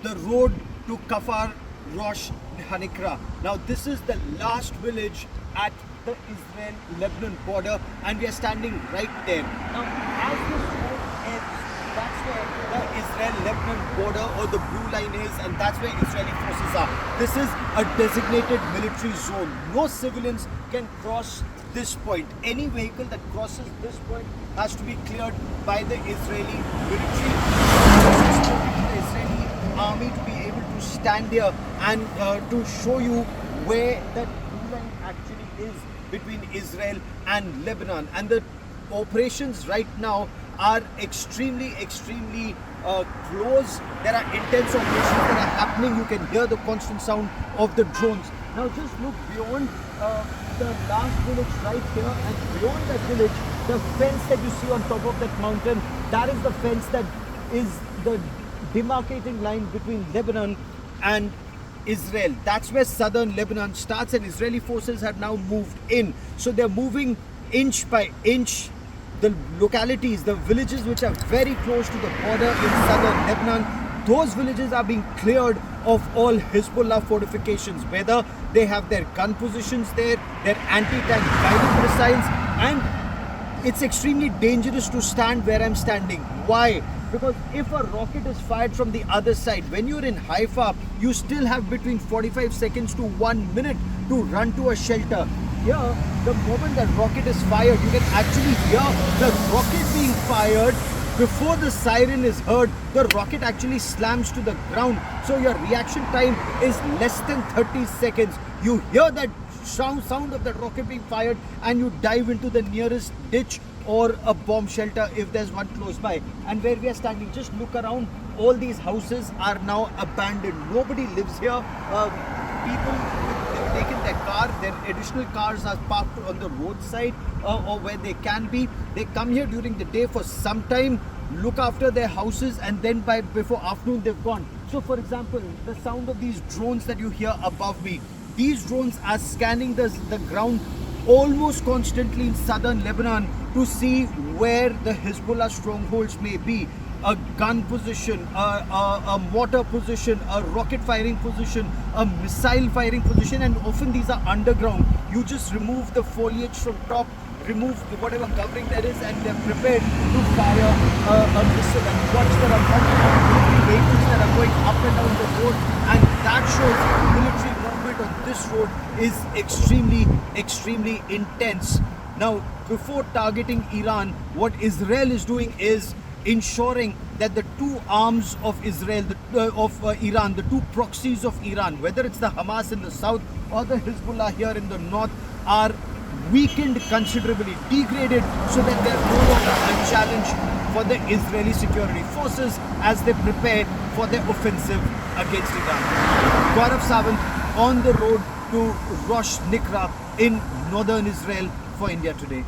the road to Kafar Rosh Hanikra. Now this is the last village at the Israel-Lebanon border, and we are standing right there. Now as this road ends, that's where the Israel-Lebanon border or the blue line is, and that's where Israeli forces are. This is a designated military zone. No civilians can cross this point. Any vehicle that crosses this point has to be cleared by the Israeli military. The Israeli army to be able to stand here and to show you where that blue line actually is between Israel and Lebanon. And the operations right now are extremely close. There are intense operations that are happening. You can hear the constant sound of the drones. Now just look beyond the last village right here, and beyond that village, the fence that you see on top of that mountain, that is the fence that is the demarcating line between Lebanon and Israel. That's where southern Lebanon starts, and Israeli forces have now moved in. So they're moving inch by inch. The localities, the villages which are very close to the border in southern Lebanon, those villages are being cleared of all Hezbollah fortifications, whether they have their gun positions there, their anti-tank guided missiles, and it's extremely dangerous to stand where I'm standing. Why? Because if a rocket is fired from the other side, when you're in Haifa, you still have between 45 seconds to 1 minute to run to a shelter. Here, the moment that rocket is fired, you can actually hear the rocket being fired. Before the siren is heard, the rocket actually slams to the ground. So your reaction time is less than 30 seconds. You hear that sound of that rocket being fired, and you dive into the nearest ditch or a bomb shelter if there's one close by. And where we are standing, just look around. All these houses are now abandoned. Nobody lives here. People have taken their car. Their additional cars are parked on the roadside or where they can be. They come here during the day for some time, look after their houses, and then before afternoon they've gone. So for example, the sound of these drones that you hear above me, these drones are scanning the ground almost constantly in southern Lebanon to see where the Hezbollah strongholds may be. A gun position, a mortar position, a rocket firing position, a missile firing position, and often these are underground. You just remove the foliage from top, remove whatever covering there is, and they're prepared to fire a missile. And watch, there are multiple vehicles that are going up and down the road, and that shows military movement on this road is extremely intense. Now, before targeting Iran, what Israel is doing is ensuring that the two arms of Israel, Iran, the two proxies of Iran, whether it's the Hamas in the south or the Hezbollah here in the north, are weakened considerably, degraded, so that they're no longer a challenge for the Israeli security forces as they prepare for their offensive against Iran. Gaurav Sawant on the road to Rosh Nikra in northern Israel for India Today.